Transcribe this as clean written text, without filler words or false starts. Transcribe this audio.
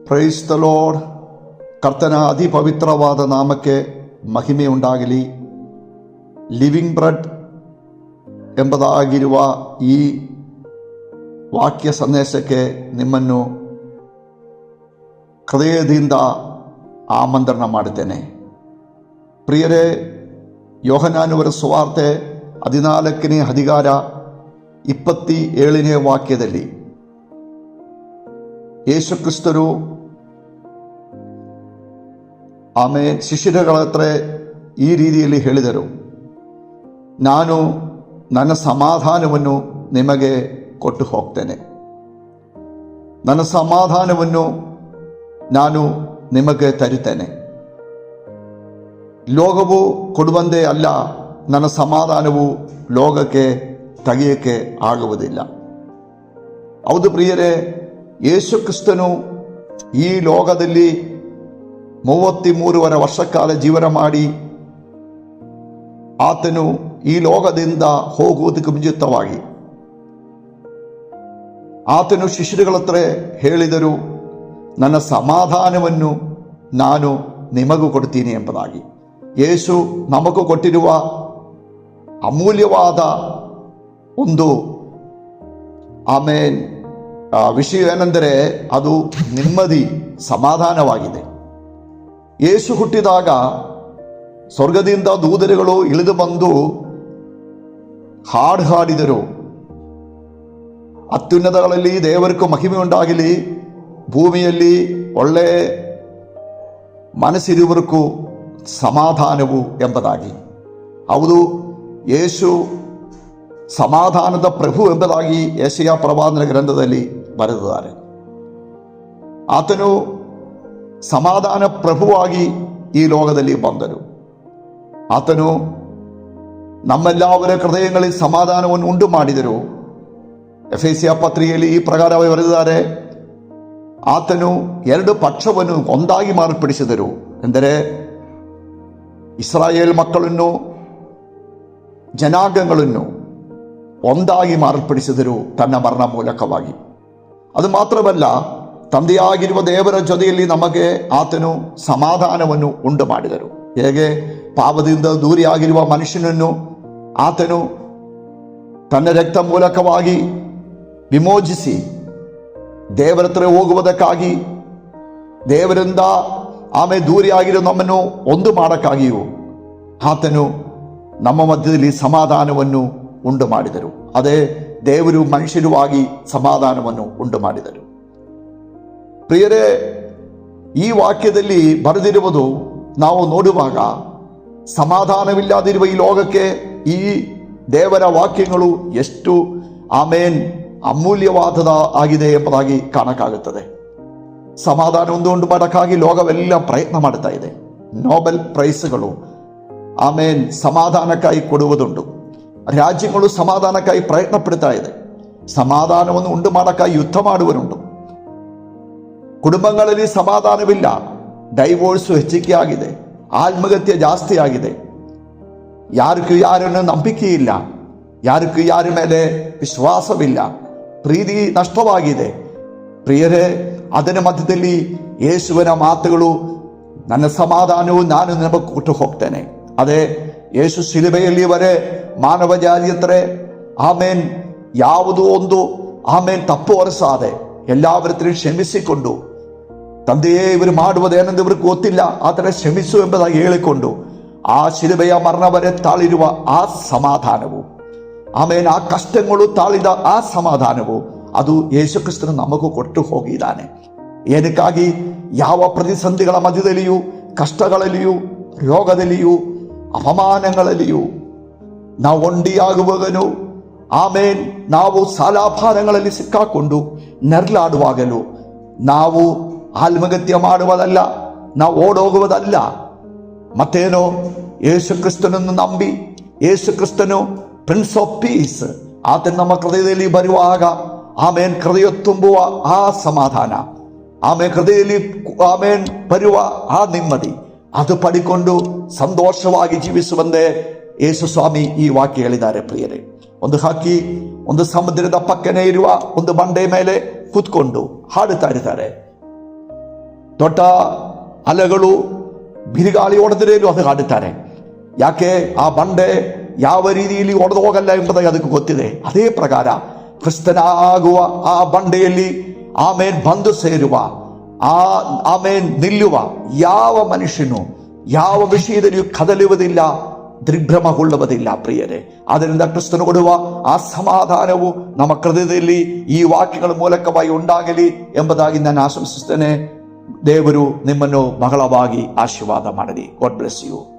Praise the lord. ಕರ್ತನ ಅತಿ ಪವಿತ್ರವಾದ ನಾಮಕ್ಕೆ ಮಹಿಮೆಯುಂಟಾಗಲಿ. ಲಿವಿಂಗ್ ಬ್ರೆಡ್ ಎಂಬುದಾಗಿರುವ ಈ ವಾಕ್ಯ ಸಂದೇಶಕ್ಕೆ ನಿಮ್ಮನ್ನು ಹೃದಯದಿಂದ ಆಮಂತ್ರಣ ಮಾಡುತ್ತೇನೆ. ಪ್ರಿಯರೇ, ಯೋಹನಾನವರ ಸುವಾರ್ತೆ 14ನೇ ಅಧಿಕಾರ 27ನೇ ವಾಕ್ಯದಲ್ಲಿ ಯೇಸು ಕ್ರಿಸ್ತರು ಶಿಷ್ಯರುಗಳ ಹತ್ರ ಈ ರೀತಿಯಲ್ಲಿ ಹೇಳಿದರು, ನಾನು ನನ್ನ ಸಮಾಧಾನವನ್ನು ನಿಮಗೆ ಕೊಟ್ಟು ಹೋಗ್ತೇನೆ. ನನ್ನ ಸಮಾಧಾನವನ್ನು ನಾನು ನಿಮಗೆ ತರುತ್ತೇನೆ. ಲೋಕವು ಕೊಡುವಂತೆ ಅಲ್ಲ, ನನ್ನ ಸಮಾಧಾನವು ಲೋಕಕ್ಕೆ ತೆಗೆಯಕ್ಕೆ ಆಗುವುದಿಲ್ಲ. ಹೌದು ಪ್ರಿಯರೇ, ಯೇಸು ಕ್ರಿಸ್ತನು ಈ ಲೋಕದಲ್ಲಿ 33 ವರ್ಷಕಾಲ ಜೀವನ ಮಾಡಿ ಆತನು ಈ ಲೋಕದಿಂದ ಹೋಗುವುದಕ್ಕೆ ಮುಂಚಿತವಾಗಿ ಆತನು ಶಿಷ್ಯರುಗಳ ಹತ್ರ ಹೇಳಿದರು, ನನ್ನ ಸಮಾಧಾನವನ್ನು ನಾನು ನಿಮಗೂ ಕೊಡ್ತೀನಿ ಎಂಬುದಾಗಿ. ಯೇಸು ನಮಗೂ ಕೊಟ್ಟಿರುವ ಅಮೂಲ್ಯವಾದ ಒಂದು ವಿಷಯ ಏನೆಂದರೆ ಅದು ನೆಮ್ಮದಿ, ಸಮಾಧಾನವಾಗಿದೆ. ಯೇಸು ಹುಟ್ಟಿದಾಗ ಸ್ವರ್ಗದಿಂದ ದೂತರುಗಳು ಇಳಿದು ಬಂದು ಹಾಡಿದರು, ಅತ್ಯುನ್ನತಗಳಲ್ಲಿ ದೇವರಿಗೂ ಮಹಿಮೆ ಉಂಟಾಗಲಿ, ಭೂಮಿಯಲ್ಲಿ ಒಳ್ಳೆ ಮನಸ್ಸಿರುವರಿಗೂ ಸಮಾಧಾನವು ಎಂಬುದಾಗಿ. ಹೌದು, ಯೇಸು ಸಮಾಧಾನದ ಪ್ರಭು ಎಂಬುದಾಗಿ ಯೆಶಾಯ ಪ್ರವಾದನ ಗ್ರಂಥದಲ್ಲಿ ಬರೆದಿದ್ದಾರೆ. ಆತನು ಸಮಾಧಾನ ಪ್ರಭುವಾಗಿ ಈ ಲೋಕದಲ್ಲಿ ಬಂದನು. ಆತನು ನಮ್ಮೆಲ್ಲವರ ಹೃದಯಗಳಲ್ಲಿ ಸಮಾಧಾನವನ್ನು ಉಂಟು ಮಾಡಿದರು. ಎಫೆಸಿಯ ಪತ್ರಿಕೆಯಲ್ಲಿ ಈ ಪ್ರಕಾರ ಬರೆದಿದ್ದಾರೆ, ಆತನು 2 ಪಕ್ಷವನ್ನು ಒಂದಾಗಿ ಮಾರ್ಪಡಿಸಿದರು. ಎಂದರೆ ಇಸ್ರಾಯೇಲ್ ಮಕ್ಕಳನ್ನು, ಜನಾಂಗಗಳನ್ನು ಒಂದಾಗಿ ಮಾರ್ಪಡಿಸಿದರು ತನ್ನ ಮರಣ ಮೂಲಕವಾಗಿ. ಅದು ಮಾತ್ರವಲ್ಲ, ತಂದೆಯಾಗಿರುವ ದೇವರ ಜೊತೆಯಲ್ಲಿ ನಮಗೆ ಆತನು ಸಮಾಧಾನವನ್ನು ಉಂಟು ಮಾಡಿದರು. ಹೇಗೆ ಪಾಪದಿಂದ ದೂರಿಯಾಗಿರುವ ಮನುಷ್ಯನನ್ನು ಆತನು ತನ್ನ ರಕ್ತ ಮೂಲಕವಾಗಿ ವಿಮೋಚಿಸಿ ದೇವರ ಹತ್ರ ಹೋಗುವುದಕ್ಕಾಗಿ, ದೇವರಿಂದ ದೂರಿಯಾಗಿರೋ ನಮ್ಮನ್ನು ಒಂದು ಮಾಡೋಕ್ಕಾಗಿಯೂ ಆತನು ನಮ್ಮ ಮಧ್ಯದಲ್ಲಿ ಸಮಾಧಾನವನ್ನು ಉಂಟು ಮಾಡಿದರು. ಅದೇ ದೇವರು ಮನುಷ್ಯರುವಾಗಿ ಸಮಾಧಾನವನ್ನು ಉಂಟು ಮಾಡಿದರು. ಪ್ರಿಯರೇ, ಈ ವಾಕ್ಯದಲ್ಲಿ ಬರೆದಿರುವುದು ನಾವು ನೋಡುವಾಗ ಸಮಾಧಾನವಿಲ್ಲದಿರುವ ಈ ಲೋಕಕ್ಕೆ ಈ ದೇವರ ವಾಕ್ಯಗಳು ಎಷ್ಟು ಅಮೂಲ್ಯವಾದ ಆಗಿದೆ ಎಂಬುದಾಗಿ ಕಾಣಕ್ಕಾಗುತ್ತದೆ. ಸಮಾಧಾನ ಉಂಟು ಮಾಡೋಕ್ಕಾಗಿ ಲೋಕವೆಲ್ಲ ಪ್ರಯತ್ನ ಮಾಡ್ತಾ ಇದೆ. ನೋಬೆಲ್ ಪ್ರೈಸ್ಗಳು ಸಮಾಧಾನಕ್ಕಾಗಿ ಕೊಡುವುದುಂಟು. ರಾಜ್ಯಗಳು ಸಮಾಧಾನಕ್ಕಾಗಿ ಪ್ರಯತ್ನ ಪಡ್ತಾ ಇದೆ. ಸಮಾಧಾನವನ್ನು ಉಂಟು ಮಾಡೋಕ್ಕಾಗಿ ಯುದ್ಧ ಮಾಡುವರುಂಟು. ಕುಟುಂಬಗಳಲ್ಲಿ ಸಮಾಧಾನವಿಲ್ಲ, ಡೈವೋರ್ಸು ಹೆಚ್ಚಿಗೆ ಆಗಿದೆ, ಆತ್ಮಹತ್ಯೆ ಜಾಸ್ತಿ ಆಗಿದೆ. ಯಾರಿಗೂ ಯಾರನ್ನು ನಂಬಿಕೆ ಇಲ್ಲ, ಯಾರಿಗೂ ಯಾರ ಮೇಲೆ ವಿಶ್ವಾಸವಿಲ್ಲ, ಪ್ರೀತಿ ನಷ್ಟವಾಗಿದೆ. ಪ್ರಿಯರೇ, ಅದರ ಮಧ್ಯದಲ್ಲಿ ಯೇಸುವಿನ ಮಾತುಗಳು, ನನ್ನ ಸಮಾಧಾನವು ನಾನು ನಿಮಗೆ ಕೊಟ್ಟು ಹೋಗ್ತೇನೆ. ಅದೇ ಯೇಸು ಶಿಲುಬೆಯಲ್ಲಿವರೇ ಮಾನವ ಜಾತಿ ಹತ್ರ ಯಾವುದೋ ಒಂದು ತಪ್ಪು ಹೊರಸಾದೆ ಎಲ್ಲಾವರ ಹತ್ರ ಕ್ಷಮಿಸಿಕೊಂಡು, ತಂದೆಯೇ ಇವರು ಮಾಡುವುದೇನೆಂದು ಇವ್ರಿಗೆ ಗೊತ್ತಿಲ್ಲ, ಆ ಥರ ಕ್ಷಮಿಸು ಎಂಬುದಾಗಿ ಹೇಳಿಕೊಂಡು ಆ ಶಿಲುಬೆಯ ಮರಣವರೆ ತಾಳಿರುವ ಆ ಸಮಾಧಾನವು, ಆ ಕಷ್ಟಗಳು ತಾಳಿದ ಆ ಸಮಾಧಾನವು, ಅದು ಯೇಸು ಕ್ರಿಸ್ತನು ನಮಗೂ ಕೊಟ್ಟು ಹೋಗಿದ್ದಾನೆ. ಏನಕ್ಕಾಗಿ? ಯಾವ ಪ್ರತಿಸಂಧಿಗಳ ಮಧ್ಯದಲ್ಲಿಯೂ, ಕಷ್ಟಗಳಲ್ಲಿಯೂ, ರೋಗದಲ್ಲಿಯೂ, ಅವಮಾನಗಳಲ್ಲಿಯೂ ನಾವು ಒಂಟಿಯಾಗುವಾಗಲೂ, ನಾವು ಸಾಲಾಭಾರಗಳಲ್ಲಿ ಸಿಕ್ಕಾಕೊಂಡು ನೆರಳಾಡುವಾಗಲೂ ನಾವು ಆತ್ಮಹತ್ಯೆ ಮಾಡುವುದಲ್ಲ, ನಾವು ಓಡೋಗುವುದಲ್ಲ. ಮತ್ತೇನೋ, ಯೇಸು ಕ್ರಿಸ್ತನನ್ನು ನಂಬಿ, ಯೇಸು ಕ್ರಿಸ್ತನು ಪ್ರಿನ್ಸ್ ಆಫ್ ಪೀಸ್, ಆತನ ನಮ್ಮ ಹೃದಯದಲ್ಲಿ ಬರುವಾಗ ಹೃದಯ ತುಂಬುವ ಆ ಸಮಾಧಾನ, ಹೃದಯದಲ್ಲಿ ಬರುವ ಆ ನೆಮ್ಮದಿ, ಅದು ಪಡಿಕೊಂಡು ಸಂತೋಷವಾಗಿ ಜೀವಿಸುವಂತೆ ಯೇಸು ಸ್ವಾಮಿ ಈ ವಾಕ್ಯ ಹೇಳಿದ್ದಾರೆ. ಪ್ರಿಯರೇ, ಒಂದು ಹಕ್ಕಿ ಒಂದು ಸಮುದ್ರದ ಪಕ್ಕನೆ ಇರುವ ಒಂದು ಬಂಡೆ ಮೇಲೆ ಕೂತ್ಕೊಂಡು ಹಾಡುತ್ತಾ ಇರ್ತಾರೆ. ದೊಡ್ಡ ಅಲೆಗಳು ಬಿರುಗಾಳಿ ಹೊಡೆದ್ರೇನು ಅದು ಕಾಡುತ್ತಾರೆ. ಯಾಕೆ? ಆ ಬಂಡೆ ಯಾವ ರೀತಿಯಲ್ಲಿ ಒಡೆದು ಹೋಗಲ್ಲ ಎಂಬುದಾಗಿ ಅದಕ್ಕೆ ಗೊತ್ತಿದೆ. ಅದೇ ಪ್ರಕಾರ ಕ್ರಿಸ್ತನಾಗುವ ಆ ಬಂಡೆಯಲ್ಲಿ ಆಮೇಲೆ ಬಂದು ಸೇರುವ ಆಮೇಲೆ ನಿಲ್ಲುವ ಯಾವ ಮನುಷ್ಯನು ಯಾವ ವಿಷಯದಲ್ಲಿಯೂ ಕದಲುವುದಿಲ್ಲ, ದಿಗ್ಭ್ರಮಗೊಳ್ಳುವುದಿಲ್ಲ ಪ್ರಿಯರೇ. ಆದ್ದರಿಂದ ಕ್ರಿಸ್ತನು ಕೊಡುವ ಆ ಸಮಾಧಾನವು ನಮ್ಮ ಹೃದಯದಲ್ಲಿ ಈ ವಾಕ್ಯಗಳ ಮೂಲಕವಾಗಿ ಉಂಟಾಗಲಿ ಎಂಬುದಾಗಿ ನಾನು ಆಶಂಸಿಸ್ತೇನೆ. ದೇವರು ನಿಮ್ಮನ್ನು ಬಹಳವಾಗಿ ಆಶೀರ್ವಾದ ಮಾಡಲಿ. God bless you.